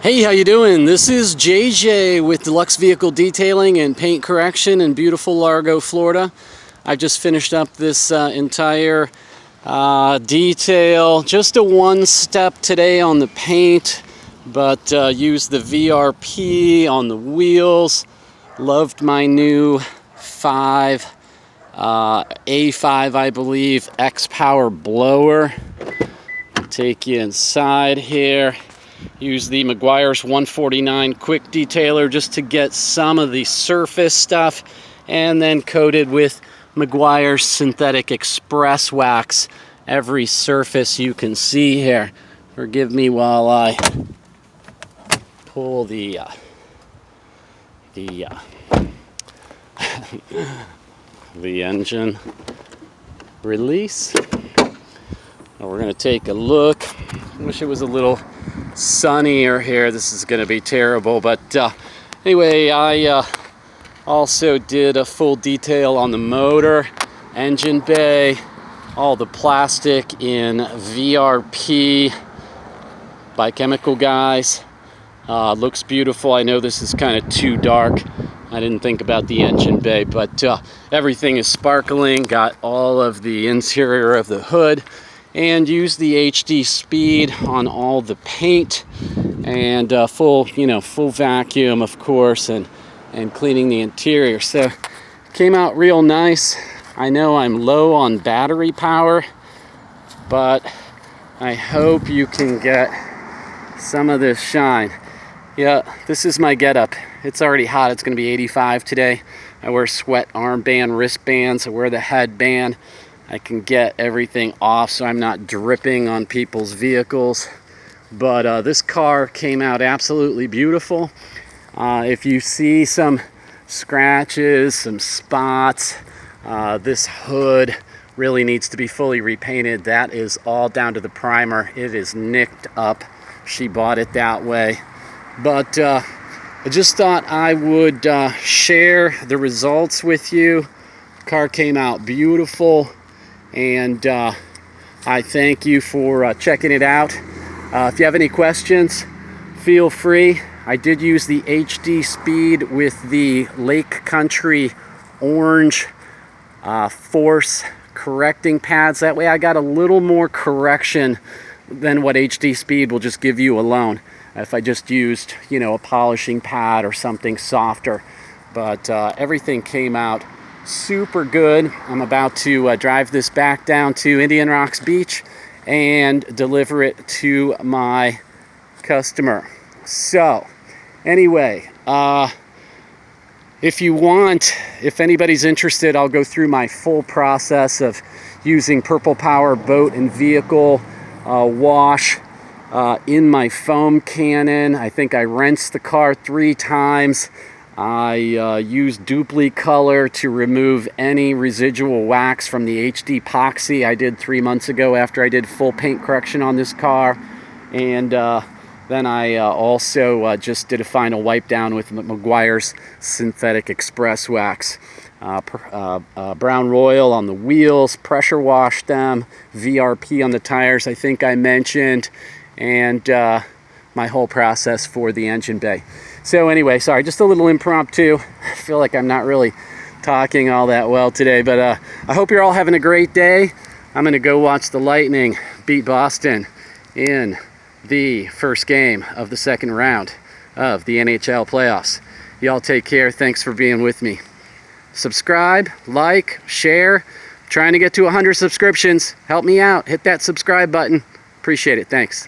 Hey, how you doing? This is JJ with Deluxe Vehicle Detailing and Paint Correction in beautiful Largo, Florida. I just finished up this entire detail. Just a one step today on the paint, but used the VRP on the wheels. Loved my new A5, I believe, X-Power blower. Take you inside here. Use the Meguiar's 149 quick detailer just to get some of the surface stuff, and then coated with Meguiar's synthetic express wax every surface you can see here. Forgive me while I pull the engine release. We're going to take a look. I wish it was a little sunnier here. This is going to be terrible, but anyway, I also did a full detail on the motor, engine bay, all the plastic in VRP by Chemical Guys. Looks beautiful. I know this is kind of too dark. I didn't think about the engine bay, but everything is sparkling. Got all of the interior of the hood, and use the HD speed on all the paint, and full vacuum, of course, and cleaning the interior. So came out real nice. I know I'm low on battery power, but I hope you can get some of this shine. Yeah, this is my getup. It's already hot. It's going to be 85 today. I wear sweat armband, wristbands. I wear the headband. I can get everything off so I'm not dripping on people's vehicles. But this car came out absolutely beautiful. If you see some scratches, some spots, this hood really needs to be fully repainted. That is all down to the primer. It is nicked up. She bought it that way. But I just thought I would share the results with you. The car came out beautiful. And I thank you for checking it out. If you have any questions, feel free. I did use the HD speed with the Lake Country orange force correcting pads. That way I got a little more correction than what HD speed will just give you alone if I just used, a polishing pad or something softer. But everything came out super good. I'm about to drive this back down to Indian Rocks Beach and deliver it to my customer. So anyway, if anybody's interested, I'll go through my full process of using Purple Power boat and vehicle wash in my foam cannon. I think I rinsed the car 3 times. I used Dupli Color to remove any residual wax from the HD epoxy I did 3 months ago after I did full paint correction on this car. And then I also just did a final wipe down with Meguiar's synthetic express wax. Brown Royal on the wheels, pressure washed them, VRP on the tires I think I mentioned, and my whole process for the engine bay. So anyway, sorry, just a little impromptu. I feel like I'm not really talking all that well today, but I hope you're all having a great day. I'm going to go watch the Lightning beat Boston in the first game of the second round of the NHL playoffs. Y'all take care. Thanks for being with me. Subscribe, like, share. Trying to get to 100 subscriptions. Help me out. Hit that subscribe button. Appreciate it. Thanks.